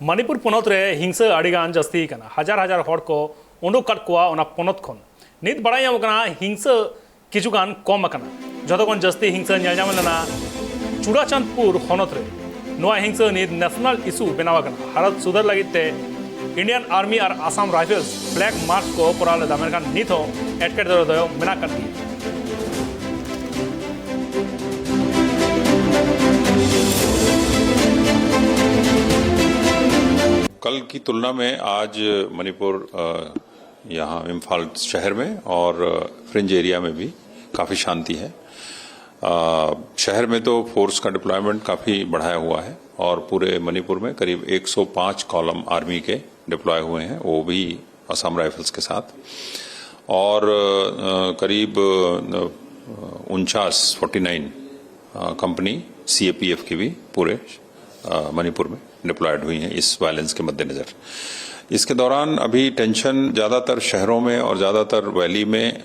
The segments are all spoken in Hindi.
मणिपुर पनत रे हिंसा अड़ीगान जस्ती कना हजार हजार हड़ को उंडुक काट कोआ ओना पनत खन नित बड़ाई कना हिंसा किचुगान कम कना जतखन जस्ती हिंसा नेलजाम लेना चूड़ाचांदपुर हनत रे नोआ हिंसा नित नेशनल इशू बनावा कना हालत सुधर लगिते इंडियन आर्मी और आसाम राइफल्स फ्लैग मार्च को कोरा लेदा मेनखान नित हो एटकेटोरे दो मेना कर दी। कल की तुलना में आज मणिपुर यहाँ इम्फाल शहर में और फ्रिंज एरिया में भी काफ़ी शांति है। शहर में तो फोर्स का डिप्लॉयमेंट काफ़ी बढ़ाया हुआ है और पूरे मणिपुर में करीब 105 कॉलम आर्मी के डिप्लॉय हुए हैं, वो भी असम राइफल्स के साथ, और करीब 49 कंपनी CAPF की भी पूरे मणिपुर में डिप्लॉयड हुई हैं इस वायलेंस के मद्देनजर। इसके दौरान अभी टेंशन ज़्यादातर शहरों में और ज़्यादातर वैली में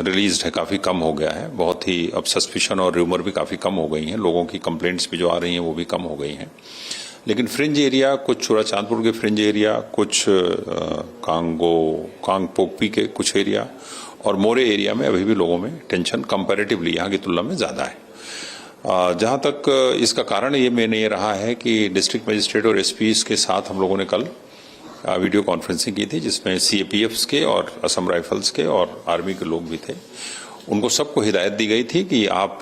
रिलीज्ड है, काफ़ी कम हो गया है। बहुत ही अब सस्पिशन और र्यूमर भी काफ़ी कम हो गई हैं, लोगों की कंप्लेंट्स भी जो आ रही हैं वो भी कम हो गई हैं। लेकिन फ्रिंज एरिया, कुछ चूड़ाचांदपुर के फ्रिंज एरिया, कुछ कांगपोकपी के कुछ एरिया और मोरे एरिया में अभी भी लोगों में टेंशन कंपैरेटिवली यहाँ की तुलना में ज़्यादा है। जहाँ तक इसका कारण ये रहा है कि डिस्ट्रिक्ट मजिस्ट्रेट और SPs के साथ हम लोगों ने कल वीडियो कॉन्फ्रेंसिंग की थी, जिसमें CAPFs के और असम राइफल्स के और आर्मी के लोग भी थे। उनको सबको हिदायत दी गई थी कि आप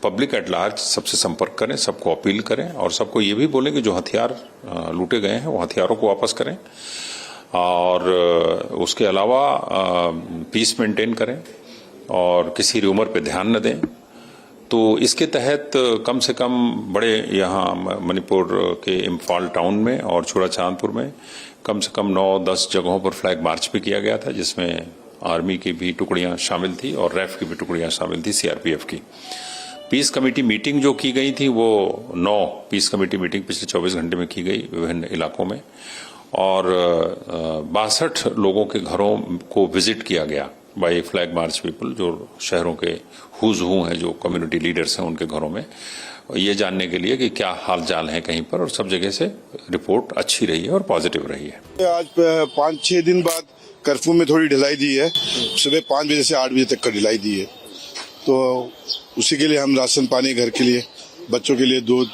पब्लिक एट लार्ज सबसे संपर्क करें, सबको अपील करें और सबको ये भी बोलें कि जो हथियार लूटे गए हैं वो हथियारों को वापस करें और उसके अलावा पीस मेंटेन करें और किसी र्यूमर पे ध्यान न दें। तो इसके तहत कम से कम बड़े यहाँ मणिपुर के इम्फाल टाउन में और चूड़ाचांदपुर में कम से कम 9-10 जगहों पर फ्लैग मार्च भी किया गया था, जिसमें आर्मी की भी टुकड़ियां शामिल थी और RAF की भी टुकड़ियां शामिल थी, CRPF की। पीस कमेटी मीटिंग जो की गई थी वो 9 पीस कमेटी मीटिंग पिछले 24 घंटे में की गई विभिन्न इलाकों में और 62 लोगों के घरों को विजिट किया गया बाई फ्लैग मार्च पीपल, जो शहरों के हुज हू हैं, जो कम्युनिटी लीडर्स हैं उनके घरों में, ये जानने के लिए कि क्या हाल चाल है कहीं पर, और सब जगह से रिपोर्ट अच्छी रही है और पॉजिटिव रही है। आज 5-6 दिन बाद कर्फ्यू में थोड़ी ढिलाई दी है, सुबह 5 बजे से 8 बजे तक का ढिलाई दी है, तो उसी के लिए हम राशन पानी, घर के लिए, बच्चों के लिए दूध,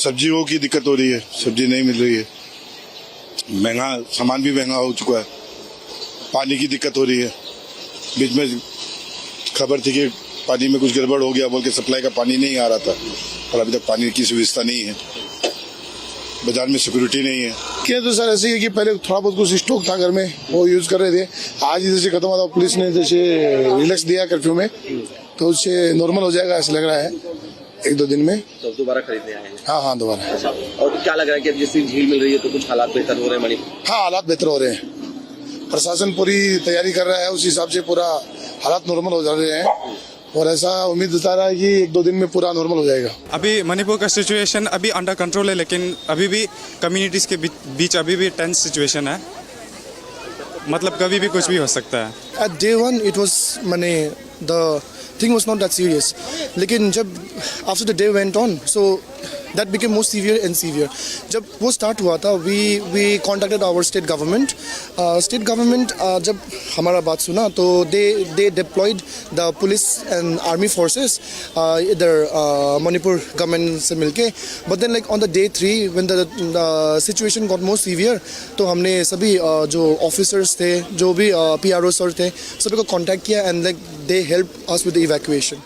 सब्जियों की दिक्कत हो रही है, सब्जी नहीं मिल रही है, महंगा सामान भी महंगा हो चुका है, पानी की दिक्कत हो रही है। बीच में खबर थी कि पानी में कुछ गड़बड़ हो गया बोल के सप्लाई का पानी नहीं आ रहा था, और अभी तक पानी की सुविधा नहीं है, बाजार में सिक्योरिटी नहीं है। क्या तो सर ऐसे ही है कि पहले थोड़ा बहुत कुछ स्टॉक था घर में, वो यूज कर रहे थे। आज जैसे खत्म हुआ था, पुलिस ने जैसे रिलैक्स दिया कर्फ्यू में, तो उससे नॉर्मल हो जाएगा ऐसा लग रहा है 1-2 दिन में। तो दोबारा खरीदने आए हैं? हाँ दोबारा। और क्या लग रहा है कि अब जैसे झील मिल रही है तो कुछ हालात बेहतर हो रहे हैं मणिपुर? हाँ, हालात बेहतर हो रहे हैं, प्रशासन पूरी तैयारी कर रहा है, उस हिसाब से पूरा हालात नॉर्मल हो जा रहे हैं और ऐसा उम्मीद जता रहा है कि 1-2 दिन में पूरा नॉर्मल हो जाएगा। अभी मणिपुर का सिचुएशन अभी अंडर कंट्रोल है, लेकिन अभी भी कम्युनिटीज के बीच अभी भी टेंस सिचुएशन है, मतलब कभी भी कुछ भी हो सकता है। At day one it was the thing was not that serious, लेकिन जब after the day went on, so that became more severe and severe. जब वो स्टार्ट हुआ था, we contacted our state government. State government जब हमारा बात सुना तो they deployed the police and army forces इधर मणिपुर गवर्नमेंट से मिलके, but then like on the day 3 when the situation got more severe, तो हमने सभी जो officers थे, जो भी PRO सर थे, सभी को contact किया and like they helped us with the evacuation.